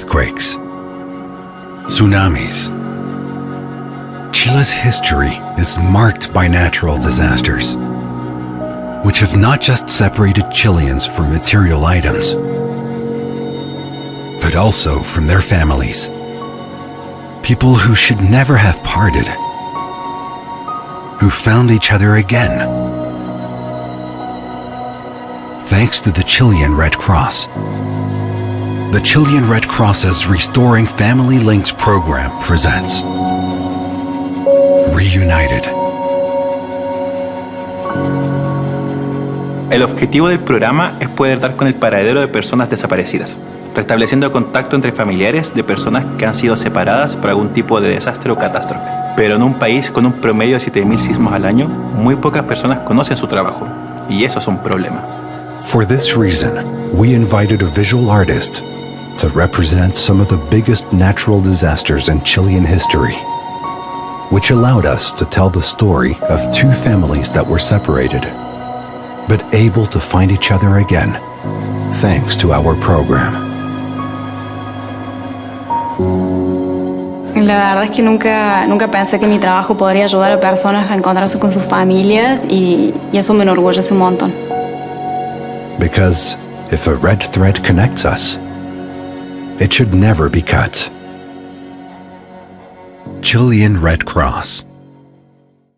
earthquakes, tsunamis. Chile's history is marked by natural disasters, which have not just separated Chileans from material items, but also from their families. People who should never have parted, who found each other again. Thanks to the Chilean Red Cross. The Chilean Red Cross's Restoring Family Links program presents Reunited. El objetivo del programa es poder dar con el paradero de personas desaparecidas, restableciendo contacto entre familiares de personas que han sido separadas por algún tipo de desastre o catástrofe. Pero en un país con un promedio de 7.000 sismos al año, muy pocas personas conocen su trabajo, y eso es un problema. For this reason, we invited a visual artist to represent some of the biggest natural disasters in Chilean history, which allowed us to tell the story of two families that were separated, but able to find each other again, thanks to our program. La verdad es que nunca pensé que mi trabajo podría ayudar a personas a encontrarse con sus familias y eso me enorgullece un montón. Because if a red thread connects us, it should never be cut. Chilean Red Cross.